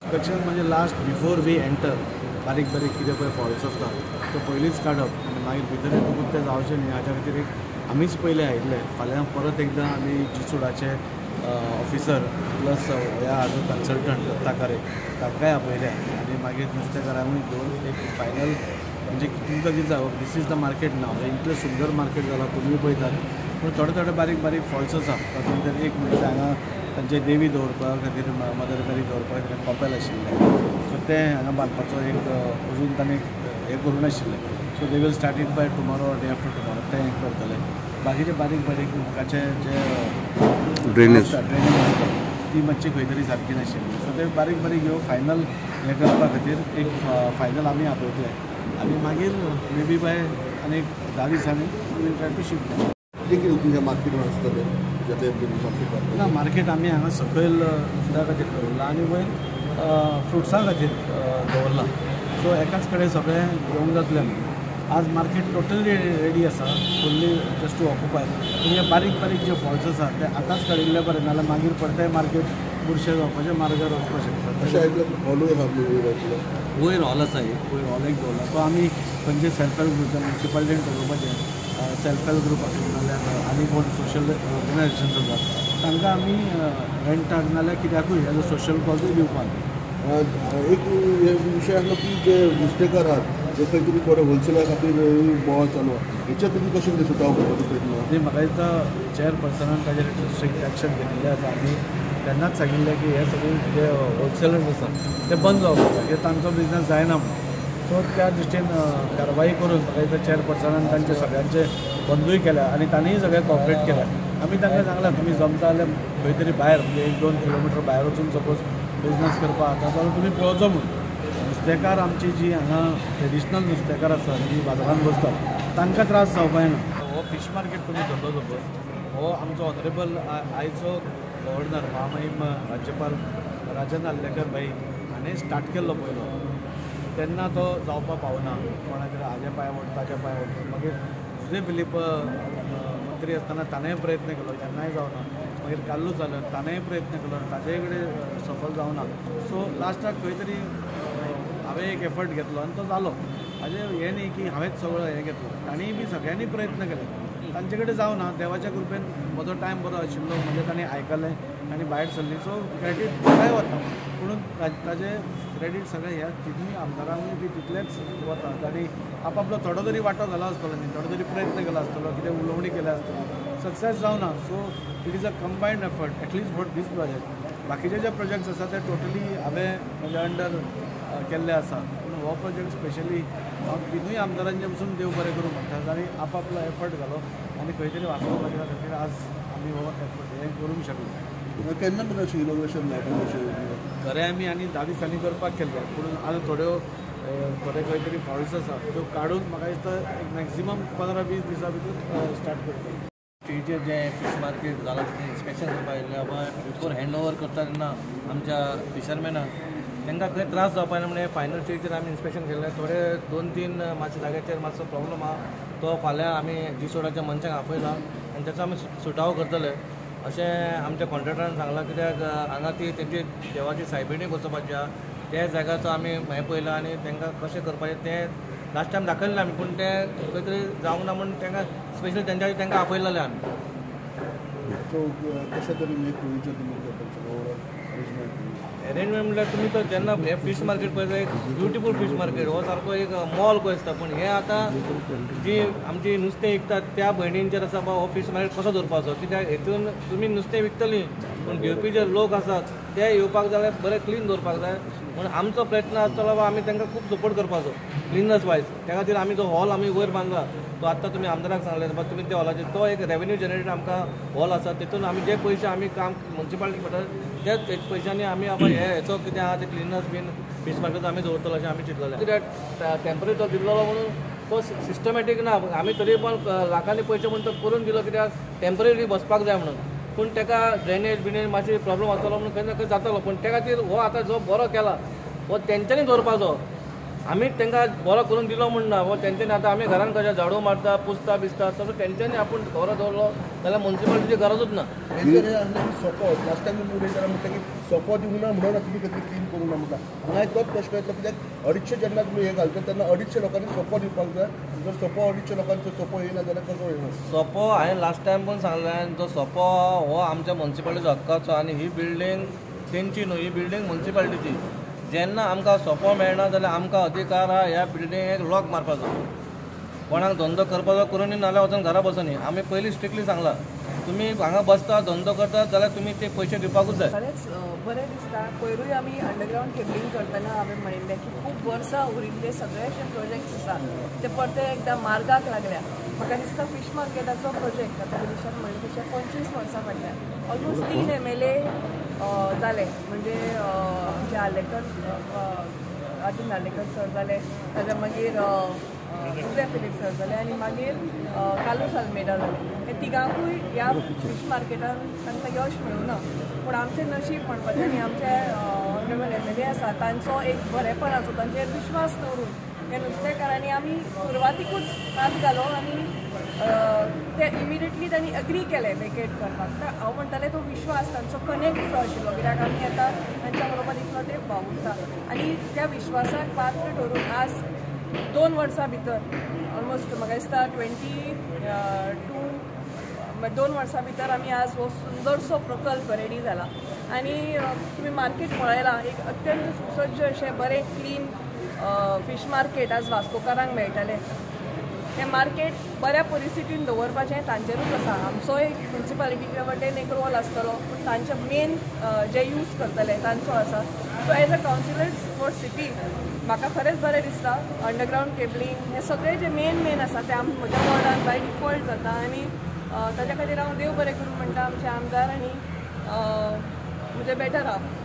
Inspection म्हणजे last before we enter बारीक बारीक कितें पळय फॉल्स आसता तो पयलींच काडप आनी मागीर भितर येतकूच तें जावचें न्ही हाच्या खातीर एक आमीच पयले आयिल्ले फाल्यां परत एकदां आमी जिसोडाचे ऑफिसर प्लस ह्या हाजो कन्सल्टंट दत्ताकारे तांकांय आपयल्या आनी मागीर नुस्तेकारांकूय घेवन एक फायनल म्हणजे तुमकां कितें जावप दीस इज द मार्केट नाव इतलें सुंदर मार्केट जालां तुमी पळयतात पूण थोडे थोडे बारीक बारीक फॉल्स आसा तातूंत एक म्हणजे हांगा तांचे देवी दवरपा खातीर मदर मेरी दवरपा खातीर कॉपेल आशिल्लें सो तें हांगा बांदपाचो एक अजून ताणें हें करूं नाशिल्लें so they will start it by tomorrow day after tomorrow तें हें करतले बाकीचे बारीक बारीक उदकाचे जे ड्रेनेज आसता ती मातशी खंय तरी सारकी नाशिल्ली सो ते बारीक बारीक ह्यो फायनल हें करपा खातीर एक फायनल आमी आपयतले आनी मागीर मे बी बाय आनीक 10 दिसांनी वील ट्राय टू शिफ्ट कितें तुमच्या मार्केट आसतलें ना मार्केट आमी हांगा सकयल नुस्त्या खातीर दवरला आनी वयर फ्रुट्सां खातीर दवरला सो एकाच कडेन सगळें घेवंक जातलें आमी आज मार्केट टोटली रेडी आसा फुल्ली जस्ट टू ऑक्युपाय पूण हे बारीक बारीक जे फॉल्स आसा ते आतांच काडिल्ले बरें नाल्यार मागीर परतें मार्केट बुरशें जावपाचें मार्गार वचपाक शकता वयर हॉल आसा एक वयर हॉल एक दवरला तो आमी खंयचे सेल्फ हेल्प ग्रुप म्युन्सिपालिटीन दवरपाचें सेल्फ हेल्प ग्रुप आसूं नाल्यार आनी कोण सोशल ऑर्गनायजेशन आसात तांकां आमी रेंटाक नाल्यार कित्याकूय एज अ सोशल कॉजूय दिवपाक एक विशय आसलो की जे नुस्तेकार आहात जे खंय तरी थोडे होलसेला खातीर बोवाळ चालू हेचेर तुमी कशें कितें सुटाव करपाचो प्रयत्न न्ही म्हाका दिसता चेअरपर्सनान ताजेर स्ट्रिक्ट एक्शन घेतिल्लें आसा आनी तेन्नाच सांगिल्लें की हे सगळे जे होलसेलर्स आसात ते बंद जावपाक जाय कित्याक तांचो बिजनस जायना म्हणून सो त्या दृश्टीन कारवाई करून म्हाका दिसता चेअरपर्सनान तांचे सगळ्यांचे बंदूय केल्या आनी तांणीय सगळ्यांक कॉपरेट केल्या आमी तांकां सांगलां तुमी जमता जाल्यार खंय तरी भायर म्हणजे 1-2 किलोमिटर भायर वचून सपोज बिजनस करपा आता जाल्यार तुमी पळोवचो म्हणून नुस्तेकार आमची जी हांगा ट्रेडिशनल नुस्तेकार आसा जी बाजारांत बसतात तांकां त्रास जावपाक ना हो फीश मार्केट तुमी धरलो सपोज हो आमचो ऑनरेबल आयचो गव्हर्नर महामहीम राज्यपाल राजन आल्लेकर भाई हाणें स्टार्ट केल्लो पयलो तेन्ना तो जावपाक पावना कोणाक हाजे पांय ओड ताजे पांय ओड मागीर सुजय फिलीप मंत्री आसतना ताणेंय प्रयत्न केलो तेन्नाय जावना मागीर काल्लू जालो ताणेंय प्रयत्न केलो ताजेय कडेन सफल जावना सो लास्टाक खंय तरी हांवें एक एफर्ट घेतलो आनी तो जालो हाजें हें न्ही की हांवेंच सगळो हें घेतलो ताणीय बी सगळ्यांनी प्रयत्न केले तांचे कडेन जावना देवाच्या कृपेन म्हजो टायम बरो आशिल्लो म्हणजे ताणें आयकलें आनी भायर सरली सो क्रेडीट म्हाकाय वता पुणून ताजें क्रेडीट सगळें ह्या तिनूय आमदारांकूय बी तितलेंच वता ताणी आपलो थोडो तरी वांटो घालो आसतलो न्ही थोडो तरी प्रयत्न केलो आसतलो कितें उलोवणी केल्या आसतली सक्सेस जावना so it is a combined effort at least for this project बाकीचे जे प्रोजेक्ट्स आसा ते टोटली हांवें म्हज्या अंडर केल्ले आसा पूण हो प्रोजेक्ट स्पेशली हांव तिनूय आमदारांचे पसून देव बरें करूं म्हणटा आनी आपलो एफर्ट घालो आनी खंय तरी वाचोवपाक लागल्या खातीर आज आमी हो एफर्ट हें करूंक शकलो केन्ना पण अशें इनोग्रेशन खरें आमी आनी 10 दिसांनी करपाक केल्ले पूण आतां थोडे खंय तरी फॉल्स आसा त्यो काडून म्हाका दिसता एक मॅक्झिमम 15-20 दिसां भितर स्टार्ट करता टीचर जे फिश मार्केट जालां तिथे इन्स्पेक्शन करपाक येयल्ले बाय बिफोर हँड ओवर करता तेन्ना आमच्या फिशरमॅनाक तांकां खंय त्रास जावपा ना म्हणून फायनल स्टेजीर आमी इन्स्पेक्शन केल्लें थोडे 2-3 मातशे जाग्याचेर मातसो प्रॉब्लम आहा तो फाल्यां आमी जिसोडाच्या मनशाक आपयला आनी तेचो आमी सुटावो करतले अशें आमच्या कॉन्ट्रॅक्टरान सांगलां कित्याक हांगा ती तेंची देवाची सायबिणी बसोवपाची आहा त्या जाग्याचो आमी हें पळयलां आनी तांकां कशें करपाचें तें लास्ट टायम दाखयलें आमी पूण तें खंय तरी जावंक ना म्हणून तांकां स्पेशली तांकां आपयलेलें आमी सो कशें तरी तुमी अरेंजमेंट म्हळ्यार तुमी तो जेन्ना हे फीश मार्केट पळयता एक ब्युटिफूल फीश मार्केट हो सारको एक मॉल कशें दिसता पूण हे आतां जी आमची नुस्तें विकतात त्या भयणींचेर आसा बा हो फीश मार्केट कसो दवरपाचो कित्याक हेतून तुमी नुस्तें विकतलीं पूण घेवपी जे लोक आसात ते येवपाक जाय बरें क्लीन दवरपाक जाय म्हणून आमचो प्रयत्न आसतलो बा आमी तांकां खूब सपोर्ट करपाचो क्लिनस वायज त्या खातीर आमी जो हॉल आमी वयर बांदला तो आत्तां तुमी आमदाराक सांगले बा तुमी त्या हॉलाचेर तो एक रेवेन्यू जनरेट आमकां हॉल आसा तितून आमी जे पयशे आमी काम म्युन्सिपालिटी पडटा त्याच पयशांनी आमी आतां हेचो कितें आहा ते क्लिनस बीन फीश मार्केट आमी दवरतलो अशें आमी चिंतलेलें कित्याक टेम्पररी तो दिल्लो म्हणून तो सिस्टमॅटीक ना आमी तरी पण लाखांनी पयशे म्हणून तो करून दिलो कित्याक टेम्पररी बसपाक जाय म्हणून पूण ताका ड्रेनेज बिनेज मातशी प्रॉब्लम आसतलो म्हणून खंय ना खंय जातालो पूण त्या खातीर हो आतां जो बरो केला हो तेंच्यांनी दवरपाचो आमी तांकां बरो करून दिलो म्हणना व तेंच्यांनी आतां आमी घरान कशें झाडू मारता पुसता बिसता तसो तेंच्यांनी आपूण बरो दवरलो जाल्यार म्युन्सिपालिटीची गरजूच ना. तेंच्यानी आसलें की सोपो लास्ट टायम उलयताना म्हणटा की सोपो दिवंक ना म्हणून तुमी कितें क्लीन करूंक ना म्हणटा. हांगा तोच प्रश्न येता कित्याक 250 जेन्ना तुमी हे घालता तेन्ना 250 लोकांनी सोपो दिवपाक जाय. जर सोपो 250 लोकांचो सोपो येयना जाल्यार कसो येना. सोपो हांवें लास्ट टायम पण सांगलें जो सोपो हो आमच्या म्युन्सिपालिटीचो हक्काचो आनी ही बिल्डींग तेंची न्हू, ही बिल्डींग म्युन्सिपालिटीची. जेन्ना आमकां सोपो मेळना जाल्यार आमकां अधिकार आहा ह्या बिल्डींगेक लॉक मारपाचो. कोणाक धंदो करपाचो करून नाल्यार वचून घरा बसून न्ही. आमी पयलीं स्ट्रिक्टली सांगलां तुमी हांगा बसता धंदो करतात जाल्यार तुमी ते पयशे दिवपाकूच जाय. खरेंच बरें दिसता. पयरूय आमी अंडरग्रावंड केबलिंग करतना हांवें म्हणिल्लें की खूब वर्सां उरिल्ले सगळे जे प्रोजेक्ट्स आसा ते परते एकदां मार्गाक लागल्या. म्हाका दिसता फीश मार्केटाचो प्रोजेक्ट आतां गिरीशान म्हणलें तशें 25 वर्सां फाटल्यान ऑलमोस्ट 3 MLA जाले. म्हणजे आमचे आलेकर अतुल नार्लेकर सर जाले, ताज्या मागीर उदय फिलिप सर जाले आनी मागीर कालूस आल्मेदा जाले. हे तिगांकूय ह्या फीश मार्केटान तांकां यश मेळूं ना. पूण आमचें नशीब म्हणपाचें आनी आमचे ऑनरेबल MLA आसा तांचो एक बरेपणाचो तांचेर विश्वास दवरून हे नुस्तेकारांनी आमी सुरवातीकूच हात घालो आनी ते इमिडिएटली तांणी अग्री केलें वेकेट करपाक. तर हांव म्हणटालें तो विश्वास तांचो कनेक्ट जो आशिल्लो कित्याक आमी आतां तांच्या बरोबर इतलो तेंप वावुरता आनी त्या विश्वासाक पात्र ठरून आज 2 वर्सां भितर ऑलमोस्ट म्हाका दिसता 2 वर्सां भितर आमी आज हो सुंदरसो प्रकल्प रेडी जाला. आनी तुमी मार्केट पळयलां एक अत्यंत सुसज्ज अशें बरें क्लीन फीश मार्केट आज वास्कोकारांक मेळटलें. हें मार्केट बऱ्या परिस्थितीन दवरपाचें तांचेरूच आसा. आमचो एक म्युन्सिपालिटीचे वटेन एक रोल आसतलो पूण तांचे मेन जे यूज करतले तांचो आसा. So as a councillors for city म्हाका खरेंच बरें दिसता. अंडरग्रावंड केबलिंग हे सगळे जे मेन आसा ते म्हज्या वॉर्डान बाय डिफॉल्ट जाता आनी ताच्या खातीर हांव देव बरें करूं म्हणटा आमचे आमदार आनी म्हजे बेटर हाफ.